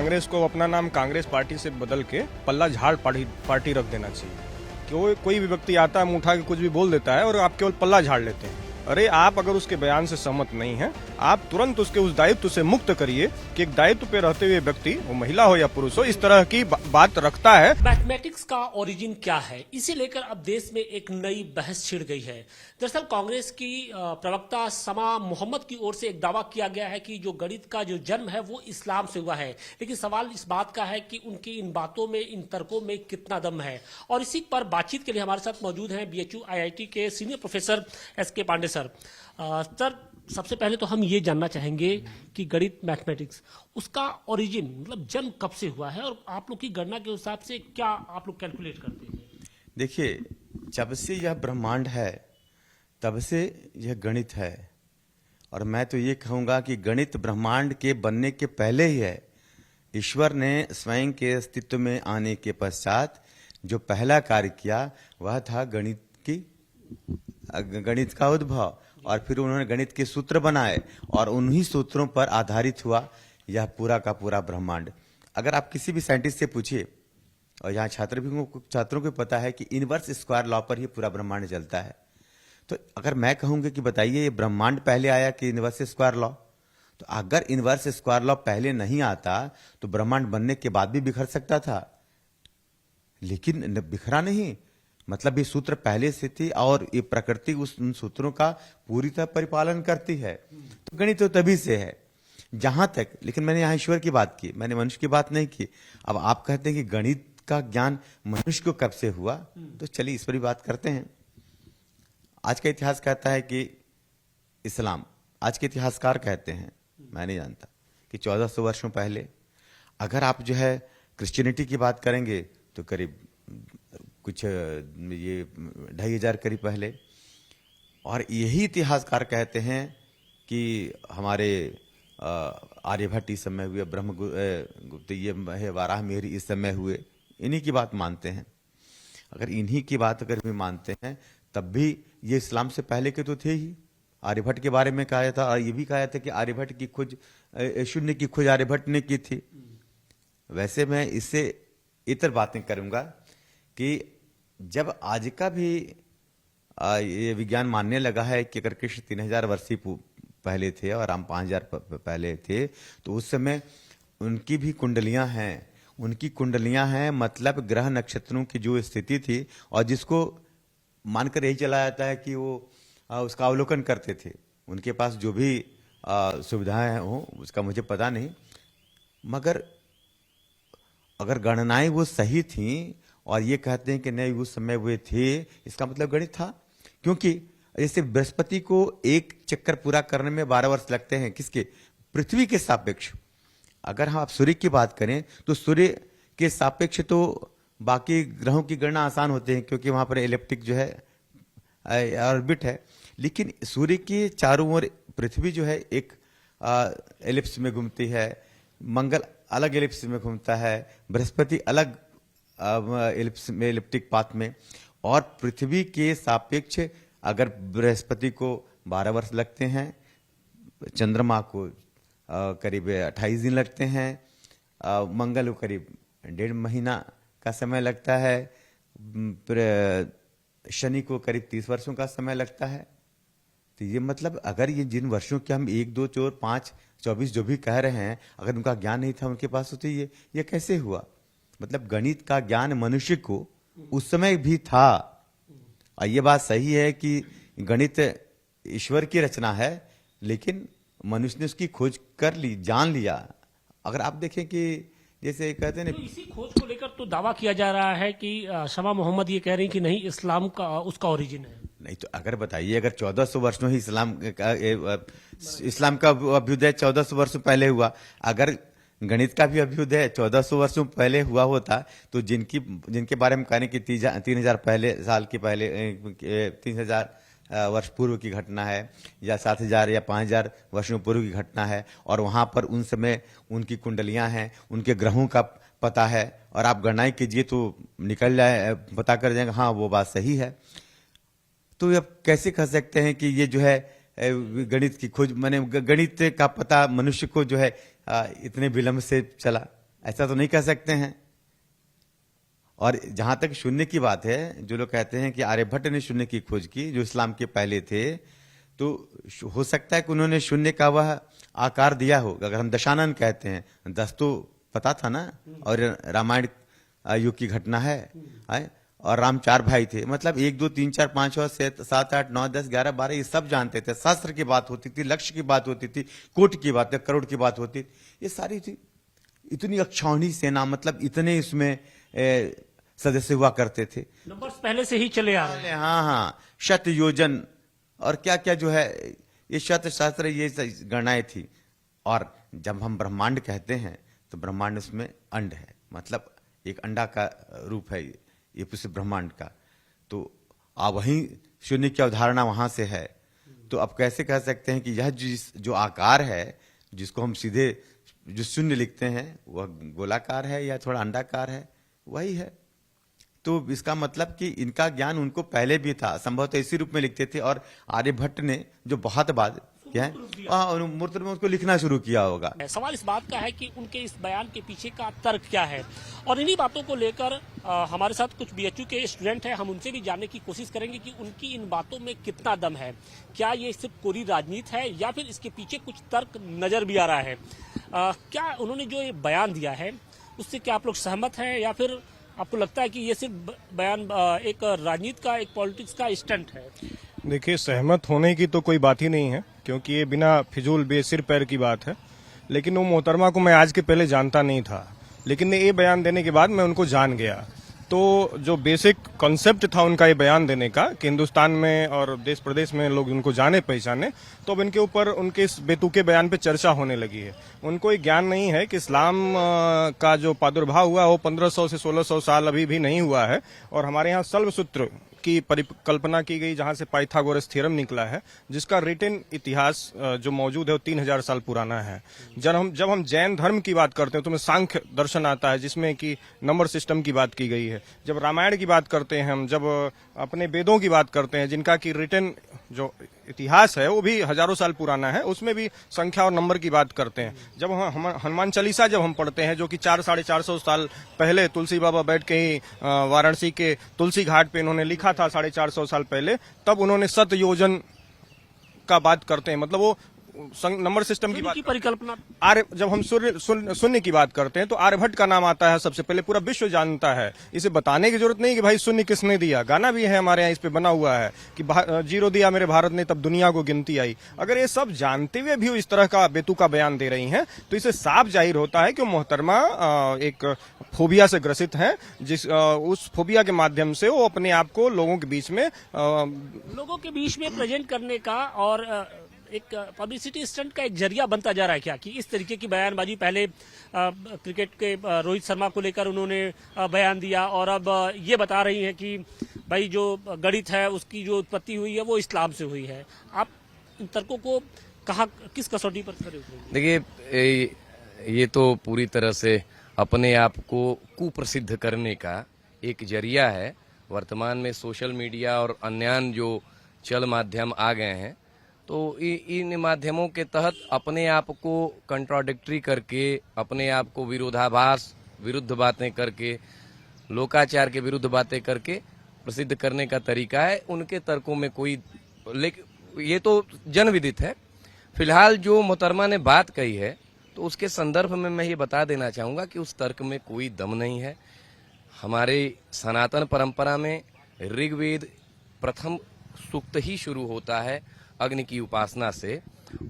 कांग्रेस को अपना नाम कांग्रेस पार्टी से बदल के पल्ला झाड़ पार्टी रख देना चाहिए। कोई भी व्यक्ति आता है, मुंह उठा के कुछ भी बोल देता है और आप केवल पल्ला झाड़ लेते हैं। अरे आप अगर उसके बयान से सहमत नहीं हैं, आप तुरंत उसके उस दायित्व से मुक्त करिए कि एक दायित्व पे रहते हुए व्यक्ति, वो महिला हो या पुरुष हो, इस तरह की बात रखता है। मैथमेटिक्स का ओरिजिन क्या है, इसे लेकर अब देश में एक नई बहस छिड़ गई है। दरअसल कांग्रेस की प्रवक्ता समा मोहम्मद की ओर से एक दावा किया गया है कि जो गणित का जो जन्म है वो इस्लाम से हुआ है, लेकिन सवाल इस बात का है कि उनकी इन बातों में, इन तर्कों में कितना दम है। और इसी पर बातचीत के लिए हमारे साथ मौजूद हैं बीएचयू आईआईटी के senior professor SK Pandey sir. Sir, सबसे पहले तो हम ये जानना चाहेंगे कि गणित, मैथमेटिक्स, उसका ओरिजिन मतलब जन्म कब से हुआ है और आप लोग की गणना के हिसाब से क्या आप लोग कैलकुलेट करते हैं? देखिए, जब से यह ब्रह्मांड है तब से यह गणित है। और मैं तो ये कहूँगा कि गणित ब्रह्मांड के बनने के पहले ही है। ईश्वर ने स्वयं के अस्तित्व में आने के पश्चात जो पहला कार्य किया वह था गणित का उद्भव, और फिर उन्होंने गणित के सूत्र बनाए और उन्हीं सूत्रों पर आधारित हुआ यह पूरा का पूरा ब्रह्मांड। अगर आप किसी भी साइंटिस्ट से पूछिए, और यहाँ छात्रों को पता है कि इनवर्स स्क्वायर लॉ पर ही पूरा ब्रह्मांड चलता है। तो अगर मैं कहूँगा कि बताइए ये ब्रह्मांड पहले आया कि इनवर्स स्क्वायर लॉ, तो अगर इनवर्स स्क्वायर लॉ पहले नहीं आता तो ब्रह्मांड बनने के बाद भी बिखर सकता था, लेकिन बिखरा नहीं। मतलब ये सूत्र पहले से थी और ये प्रकृति उन सूत्रों का पूरी तरह परिपालन करती है। तो गणित तो तभी से है जहां तक, लेकिन मैंने यहाँ ईश्वर की बात की, मैंने मनुष्य की बात नहीं की। अब आप कहते हैं कि गणित का ज्ञान मनुष्य को कब से हुआ, तो चलिए इस पर भी बात करते हैं। आज का इतिहास कहता है कि इस्लाम, आज के इतिहासकार कहते हैं, मैं नहीं जानता, कि 1400 वर्षों पहले। अगर आप जो है क्रिश्चियनिटी की बात करेंगे तो करीब कुछ ये 2500 करीब पहले। और यही इतिहासकार कहते हैं कि हमारे आर्यभट्ट इस समय हुए, ब्रह्मगुप्त ये है, वाराह मिहिर इस समय हुए, इन्हीं की बात मानते हैं। अगर इन्हीं की बात अगर भी मानते हैं तब भी ये इस्लाम से पहले के तो थे ही। आर्यभट्ट के बारे में कहा था, और ये भी कहा था कि आर्यभट्ट की खोज, शून्य की खोज आर्यभट्ट ने की थी। वैसे मैं इससे इतर बातें करूंगा कि जब आज का भी ये विज्ञान मानने लगा है कि अगर कृष्ण 3000 वर्ष पहले थे और हम 5000 पहले थे, तो उस समय उनकी भी कुंडलियां हैं। उनकी कुंडलियां हैं मतलब ग्रह नक्षत्रों की जो स्थिति थी, और जिसको मानकर यही चला जाता है कि वो उसका अवलोकन करते थे। उनके पास जो भी सुविधाएं हो उसका मुझे पता नहीं, मगर अगर गणनाएं वो सही थीं और ये कहते हैं कि नहीं उस समय वे थे, इसका मतलब गणित था। क्योंकि जैसे बृहस्पति को एक चक्कर पूरा करने में 12 वर्ष लगते हैं, किसके? पृथ्वी के सापेक्ष। अगर हम आप सूर्य की बात करें तो सूर्य के सापेक्ष तो बाकी ग्रहों की गणना आसान होते हैं, क्योंकि वहां पर एलिप्टिक जो है ऑर्बिट है। लेकिन सूर्य के चारों ओर पृथ्वी जो है एक एलिप्स में घूमती है, मंगल अलग एलिप्स में घूमता है, बृहस्पति अलग एलिप्स में, एलिप्टिक पाथ में। और पृथ्वी के सापेक्ष अगर बृहस्पति को 12 वर्ष लगते हैं, चंद्रमा को करीब 28 दिन लगते हैं, मंगल को करीब 1.5 महीना का समय लगता है, शनि को करीब 30 वर्षों का समय लगता है। तो ये मतलब अगर ये जिन वर्षों के हम 1, 2, 4, 5, 24 जो भी कह रहे हैं, अगर उनका ज्ञान नहीं था उनके पास, तो ये कैसे हुआ? मतलब गणित का ज्ञान मनुष्य को उस समय भी था। और ये बात सही है कि गणित ईश्वर की रचना है, लेकिन मनुष्य ने उसकी खोज कर ली, जान लिया। अगर आप देखें कि जैसे कहते हैं ना, तो इसी खोज को लेकर तो दावा किया जा रहा है कि शमा मोहम्मद ये कह रही कि नहीं, इस्लाम का उसका ओरिजिन है। नहीं तो अगर बताइए, अगर 1400 वर्ष में ही इस्लाम का अभ्युदय 1400 वर्ष पहले हुआ, अगर गणित का भी अभ्युदय 1400 वर्षों पहले हुआ होता, तो जिनके बारे में कहने की 3000 पहले साल के पहले 3000 वर्ष पूर्व की घटना है, या 7000 या 5000 वर्षों पूर्व की घटना है, और वहां पर उन समय उनकी कुंडलियां हैं, उनके ग्रहों का पता है, और आप गणनाएं कीजिए तो निकल जाए, पता कर जाएंगे हाँ वो बात सही है। तो अब कैसे कह सकते हैं कि ये जो है गणित की खोज, माने गणित का पता मनुष्य को जो है इतने विलंब से चला? ऐसा तो नहीं कह सकते हैं। और जहां तक शून्य की बात है, जो लोग कहते हैं कि आर्यभट्ट ने शून्य की खोज की, जो इस्लाम के पहले थे, तो हो सकता है कि उन्होंने शून्य का वह आकार दिया हो। अगर हम दशानन कहते हैं, 10 तो पता था ना, और रामायण युग की घटना है। और राम 4 भाई थे, मतलब 1 2 3 4 5 6 7 8 9 10 11 12 ये सब जानते थे। शास्त्र की बात होती थी, लक्ष्य की बात होती थी, कोटि की बात, करोड़ की बात होती, ये सारी थी। इतनी अक्षौहिणी सेना, मतलब इतने इसमें सदस्य हुआ करते थे। नंबर्स पहले से ही चले आ रहे हैं। हाँ हाँ, शत योजन और क्या क्या जो है, ये शत शास्त्र, ये गणनाएं थी। और जब हम ब्रह्मांड कहते हैं तो ब्रह्मांड उसमें अंड है, मतलब एक अंडा का रूप है ये पूरे ब्रह्मांड का। तो आप वहीं शून्य की अवधारणा वहां से है। तो अब कैसे कह सकते हैं कि यह जो आकार है, जिसको हम सीधे जो शून्य लिखते हैं, वह गोलाकार है या थोड़ा अंडाकार है, वही है। तो इसका मतलब कि इनका ज्ञान उनको पहले भी था, संभवतः इसी रूप में लिखते थे। और आर्यभट्ट ने जो बहुत बाद क्या है, मूर्त में उसको लिखना शुरू किया होगा। सवाल इस बात का है कि उनके इस बयान के पीछे का तर्क क्या है, और इन्हीं बातों को लेकर हमारे साथ कुछ बीएचयू के स्टूडेंट हैं, हम उनसे भी जानने की कोशिश करेंगे कि उनकी इन बातों में कितना दम है। क्या ये सिर्फ कोरी राजनीति है या फिर इसके पीछे कुछ तर्क नजर भी आ रहा है। क्या उन्होंने जो ये बयान दिया है उससे क्या आप लोग सहमत हैं, या फिर आपको लगता है कि ये सिर्फ बयान एक राजनीति का, एक पॉलिटिक्स का स्टंट है? देखिए, सहमत होने की तो कोई बात ही नहीं है, क्योंकि ये बिना फिजूल बेसिर पैर की बात है। लेकिन वो मोहतरमा को मैं आज के पहले जानता नहीं था, लेकिन ये बयान देने के बाद मैं उनको जान गया। तो जो बेसिक कॉन्सेप्ट था उनका ये बयान देने का, कि हिंदुस्तान में और देश प्रदेश में लोग उनको जाने पहचाने, तो अब इनके ऊपर उनके इस बेतुके बयान पे चर्चा होने लगी है। उनको ये ज्ञान नहीं है कि इस्लाम का जो प्रादुर्भाव हुआ वो 1500 से 1600 साल अभी भी नहीं हुआ है। और हमारे यहाँ शल्वसूत्र की परिकल्पना की गई, जहां से पाइथागोरस थ्योरम निकला है, जिसका रिटन इतिहास जो मौजूद है वो 3000 साल पुराना है। जब हम जैन धर्म की बात करते हैं तो हमें सांख्य दर्शन आता है, जिसमें कि नंबर सिस्टम की बात की गई है। जब रामायण की बात करते हैं हम, जब अपने वेदों की बात करते हैं, जिनका की रिटन जो इतिहास है वो भी हजारों साल पुराना है, उसमें भी संख्या और नंबर की बात करते हैं। जब हम हनुमान चालीसा जब हम पढ़ते हैं, जो कि 400-450 साल पहले तुलसी बाबा बैठ के ही वाराणसी के तुलसी घाट पे इन्होंने लिखा था 450 साल पहले, तब उन्होंने 7 योजन का बात करते हैं। मतलब वो नंबर सिस्टम की बात, परिकल्पना। जब हम शून्य की बात करते हैं तो आर्यभट्ट का नाम आता है सबसे पहले, पूरा विश्व जानता है। इसे बताने की जरूरत नहीं कि भाई शून्य किसने दिया, गाना भी है हमारे यहाँ इस पे बना हुआ है कि 0 दिया मेरे भारत ने तब दुनिया को गिनती आई। अगर ये सब जानते हुए भी इस तरह का बेतुका बयान दे रही हैं, तो इसे साफ जाहिर होता है कि मोहतरमा एक फोबिया से ग्रसित हैं, उस फोबिया के माध्यम से वो अपने आप को लोगों के बीच में प्रेजेंट करने का और एक पब्लिसिटी स्टंट का एक जरिया बनता जा रहा है क्या, कि इस तरीके की बयानबाजी पहले क्रिकेट के रोहित शर्मा को लेकर उन्होंने बयान दिया, और अब ये बता रही हैं कि भाई जो गणित है उसकी जो उत्पत्ति हुई है वो इस्लाम से हुई है। आप इन तर्कों को कहाँ, किस कसौटी पर खड़े उतरेंगे? देखिए, ये तो पूरी तरह से अपने आप को कुप्रसिद्ध करने का एक जरिया है। वर्तमान में सोशल मीडिया और अन्य जो चल माध्यम आ गए हैं, तो इन माध्यमों के तहत अपने आप को कंट्राडिक्टरी करके, अपने आप को विरोधाभास, विरुद्ध बातें करके, लोकाचार के विरुद्ध बातें करके प्रसिद्ध करने का तरीका है। उनके तर्कों में कोई, लेकिन ये तो जन विदित है। फिलहाल जो मोहतरमा ने बात कही है, तो उसके संदर्भ में मैं ये बता देना चाहूंगा कि उस तर्क में कोई दम नहीं है। हमारे सनातन परंपरा में ऋग्वेद प्रथम सूक्त ही शुरू होता है अग्नि की उपासना से,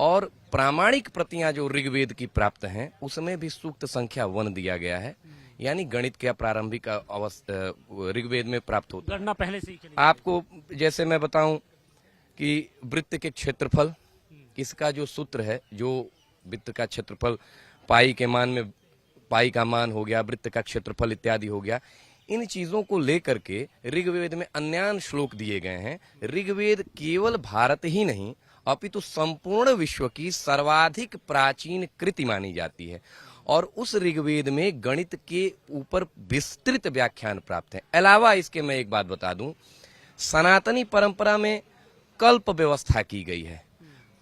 और प्रामाणिक प्रतियां जो ऋग्वेद की प्राप्त हैं उसमें भी सूक्त संख्या 1 दिया गया है, यानी गणित के प्रारंभिक अवस्था ऋग्वेद में प्राप्त होता है। गणना पहले से ही चली। आपको जैसे मैं बताऊं कि वृत्त के क्षेत्रफल, इसका जो सूत्र है, जो वृत्त का क्षेत्रफल पाई के मान में, पाई का मान हो गया, वृत्त का क्षेत्रफल इत्यादि हो गया, इन चीजों को लेकर के ऋग्वेद में अन्य श्लोक दिए गए हैं। ऋग्वेद केवल भारत ही नहीं अपितु संपूर्ण विश्व की सर्वाधिक प्राचीन कृति मानी जाती है, और उस ऋग्वेद में गणित के ऊपर विस्तृत व्याख्यान प्राप्त है। अलावा इसके मैं एक बात बता दूं, सनातनी परंपरा में कल्प व्यवस्था की गई है।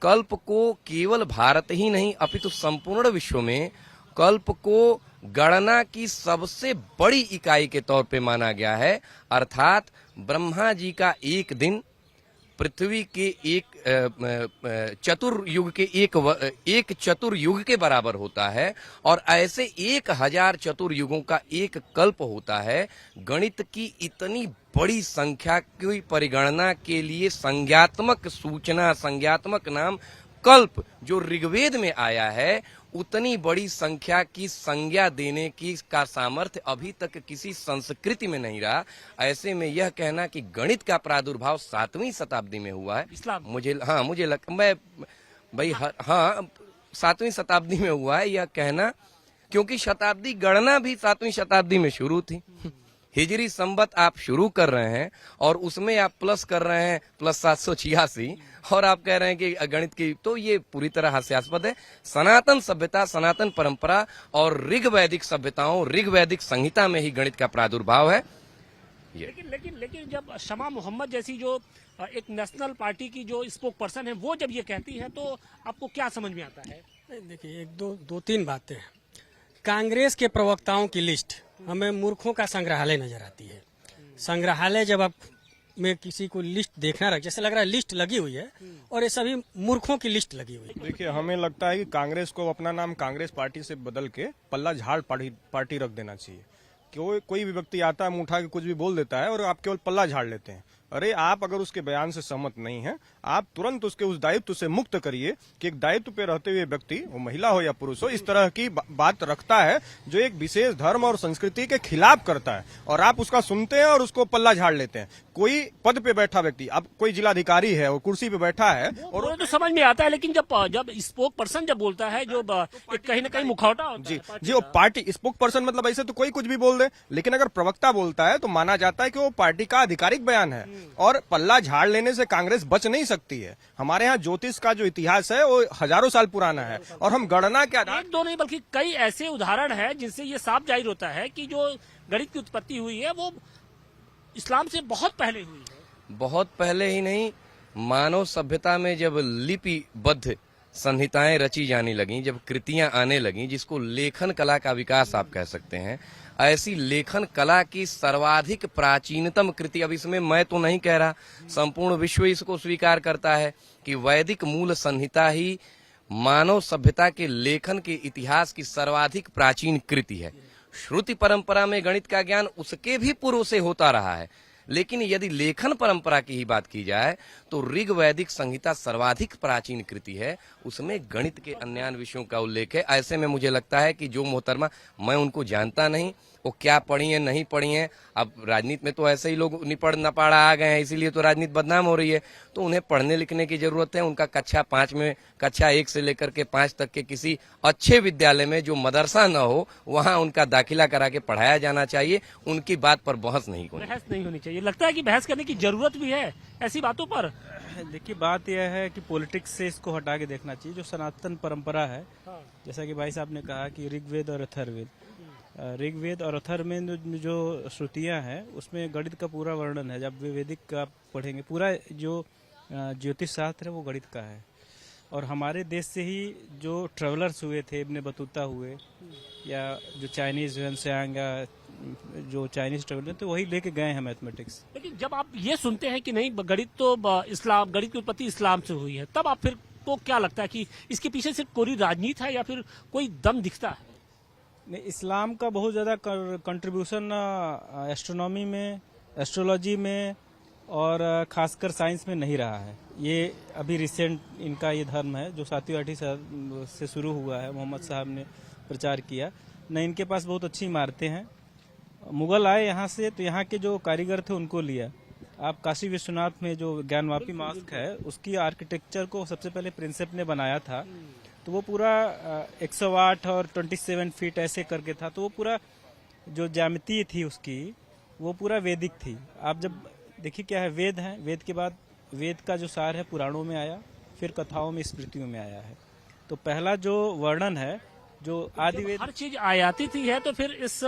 कल्प को केवल भारत ही नहीं अपितु संपूर्ण विश्व में कल्प को गणना की सबसे बड़ी इकाई के तौर पे माना गया है। अर्थात ब्रह्मा जी का एक दिन पृथ्वी के एक चतुर्युग के एक चतुर्युग के बराबर होता है और ऐसे 1000 चतुर्युगों का एक कल्प होता है। गणित की इतनी बड़ी संख्या की परिगणना के लिए संज्ञात्मक सूचना, संज्ञात्मक नाम कल्प जो ऋग्वेद में आया है, उतनी बड़ी संख्या की संज्ञा देने की का सामर्थ्य अभी तक किसी संस्कृति में नहीं रहा। ऐसे में यह कहना कि गणित का प्रादुर्भाव 7वीं शताब्दी में हुआ है, इस्लाम मैं भाई 7वीं शताब्दी में हुआ है यह कहना, क्योंकि शताब्दी गणना भी 7वीं शताब्दी में शुरू थी। हिजरी संवत आप शुरू कर रहे हैं और उसमें आप प्लस कर रहे हैं प्लस 786 और आप कह रहे हैं कि गणित की, तो ये पूरी तरह हास्यास्पद है। सनातन सभ्यता, सनातन परंपरा और ऋग्वैदिक सभ्यताओं, ऋग्वैदिक संहिता में ही गणित का प्रादुर्भाव है। लेकिन जब शमा मोहम्मद जैसी जो एक नेशनल पार्टी की जो स्पोक पर्सन है वो जब ये कहती है तो आपको क्या समझ में आता है? देखिए, दो तीन बातें हैं। कांग्रेस के प्रवक्ताओं की लिस्ट हमें मूर्खों का संग्रहालय नजर आती है। संग्रहालय जब आप में किसी को लिस्ट देखना रख, जैसे लग रहा है लिस्ट लगी हुई है और ये सभी मूर्खों की लिस्ट लगी हुई है। देखिए, हमें लगता है कि कांग्रेस को अपना नाम कांग्रेस पार्टी से बदल के पल्ला झाड़ पार्टी रख देना चाहिए। कोई भी व्यक्ति आता है, मुंह उठा के कुछ भी बोल देता है और आप केवल पल्ला झाड़ लेते हैं। अरे, आप अगर उसके बयान से सहमत नहीं हैं, आप तुरंत उसके उस दायित्व से मुक्त करिए कि एक दायित्व पे रहते हुए व्यक्ति, वो महिला हो या पुरुष हो, इस तरह की बात रखता है जो एक विशेष धर्म और संस्कृति के खिलाफ करता है और आप उसका सुनते हैं और उसको पल्ला झाड़ लेते हैं। कोई पद पे बैठा व्यक्ति, अब कोई जिलाधिकारी है, वो कुर्सी पे बैठा है और वो तो समझ में आता है, लेकिन जब स्पोक पर्सन जब बोलता है जो कहीं ना कहीं मुखौटा होता है जी, वो पार्टी स्पोक पर्सन, मतलब ऐसे तो कोई कुछ भी बोल दे, लेकिन अगर प्रवक्ता बोलता है तो माना जाता है कि वो पार्टी का आधिकारिक बयान है और पल्ला झाड़ लेने से कांग्रेस बच नहीं सकती है। हमारे यहाँ ज्योतिष का जो इतिहास है वो हजारों साल पुराना है और हम गणना के आधार, एक दो नहीं बल्कि कई ऐसे उदाहरण हैं जिनसे ये साफ जाहिर होता है कि जो गणित की उत्पत्ति हुई है वो इस्लाम से बहुत पहले हुई है। बहुत पहले ही नहीं, मानव सभ्यता में जब लिपिबद्ध संहिताएं रची जाने लगी, जब कृतियां आने लगी, जिसको लेखन कला का विकास आप कह सकते हैं, ऐसी लेखन कला की सर्वाधिक प्राचीनतम कृति, अब इसमें मैं तो नहीं कह रहा, संपूर्ण विश्व इसको स्वीकार करता है कि वैदिक मूल संहिता ही मानव सभ्यता के लेखन के इतिहास की सर्वाधिक प्राचीन कृति है। श्रुति परंपरा में गणित का ज्ञान उसके भी पूर्व से होता रहा है, लेकिन यदि लेखन परंपरा की ही बात की जाए तो ऋग्वैदिक संहिता सर्वाधिक प्राचीन कृति है, उसमें गणित के अन्य विषयों का उल्लेख है। ऐसे में मुझे लगता है कि जो मोहतरमा, मैं उनको जानता नहीं, वो क्या पढ़ी है नहीं पढ़ी है, अब राजनीति में तो ऐसे ही लोग निपड़ नपाड़ा आ गए हैं, इसीलिए तो राजनीति बदनाम हो रही है, तो उन्हें पढ़ने लिखने की जरूरत है। उनका कक्षा 5 में, कक्षा 1 से लेकर के 5 तक के किसी अच्छे विद्यालय में जो मदरसा न हो, वहाँ उनका दाखिला करा के पढ़ाया जाना चाहिए। उनकी बात पर बहस नहीं होनी चाहिए। लगता है कि बहस करने की जरूरत भी है ऐसी बातों पर। देखिए, बात यह है कि पॉलिटिक्स से इसको हटा के देखना चाहिए। जो सनातन परंपरा है, जैसा कि भाई साहब ने कहा कि ऋग्वेद और अथर्ववेद, ऋग्वेद और अथर्ववेद में जो श्रुतियां हैं उसमें गणित का पूरा वर्णन है। जब वैदिक आप पढ़ेंगे, पूरा जो ज्योतिष शास्त्र है वो गणित का है। और हमारे देश से ही जो ट्रेवलर्स हुए थे, इब्न बतूता हुए या जो चाइनीज ह्वेनसांग या जो चाइनीज ट्रेवलर, तो वही लेके गए हैं मैथमेटिक्स। लेकिन जब आप ये सुनते हैं कि नहीं गणित तो इस्लाम, गणित की उत्पत्ति इस्लाम से हुई है, तब आप फिर को क्या लगता है कि इसके पीछे सिर्फ कोई राजनीति है या फिर कोई दम दिखता है? नहीं, इस्लाम का बहुत ज़्यादा कंट्रीब्यूशन एस्ट्रोनॉमी में, एस्ट्रोलॉजी में और खासकर साइंस में नहीं रहा है। ये अभी रिसेंट इनका ये धर्म है जो 7वीं-8वीं से शुरू हुआ है, मोहम्मद साहब ने प्रचार किया। न इनके पास बहुत अच्छी इमारतें हैं। मुगल आए यहाँ से तो यहाँ के जो कारीगर थे उनको लिया। आप काशी विश्वनाथ में जो ज्ञानवापी मॉस्क है उसकी आर्किटेक्चर को सबसे पहले प्रिंसेप ने बनाया था, तो वो पूरा 108 और 27 फीट ऐसे करके था। तो वो पूरा जो ज्यामिति थी उसकी, वो पूरा वैदिक थी। आप जब देखिए क्या है, वेद है, वेद के बाद वेद का जो सार है पुराणों में आया, फिर कथाओं में, स्मृतियों में आया है। तो पहला जो वर्णन है, जो आदि वेद, हर चीज आयाती थी है, तो फिर इस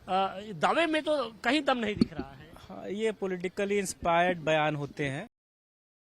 दावे में तो कहीं दम नहीं दिख रहा है। हाँ, ये पॉलिटिकली इंस्पायर्ड बयान होते हैं।